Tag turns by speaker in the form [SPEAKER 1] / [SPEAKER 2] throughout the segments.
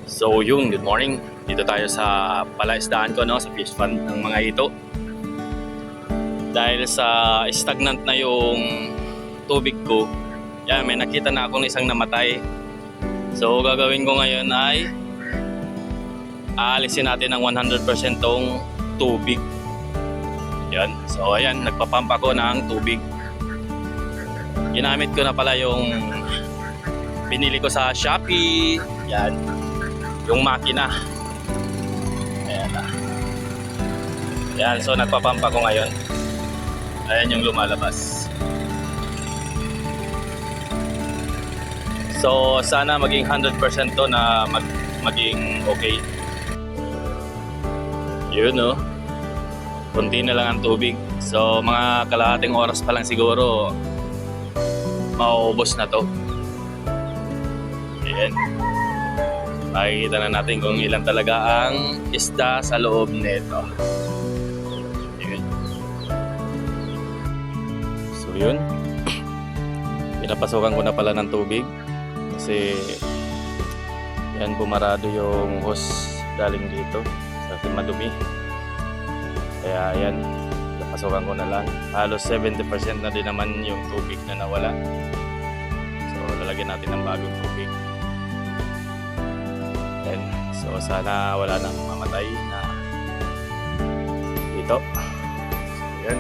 [SPEAKER 1] So yun, good morning. Dito tayo sa palaisdaan ko, no, sa fish pond ng mga ito. Dahil sa stagnant na yung tubig ko, yan, may nakita na akong isang namatay. So gagawin ko ngayon ay aalisin natin ng 100% tong tubig. Yan. So ayan, nagpapump ako ng tubig. Ginamit ko na pala yung binili ko sa Shopee. Yan. Yung makina. Ayan na. Ayan, so nagpapump ako ngayon. Ayan yung lumalabas. So sana maging 100% to na maging okay. Yun, no. Kunti na lang ang tubig. So mga kalahating oras pa lang siguro mauubos na to. Ayan. Makikita na natin kung ilan talaga ang isda sa loob nito. Ayan. So yun. Pinapasukan ko na pala ng tubig kasi yan, bumarado yung hose galing dito kasi madumi. Kaya yan, pinapasukan ko na lang. Halos 70% na din naman yung tubig na nawala. So lalagyan natin ng bagong tubig. And, so sana wala nang mamatay na dito. So yan.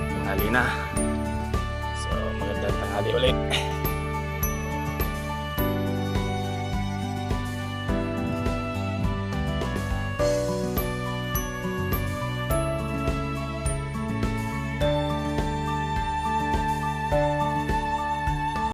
[SPEAKER 1] Tanghali na. So magandang tanghali ulit.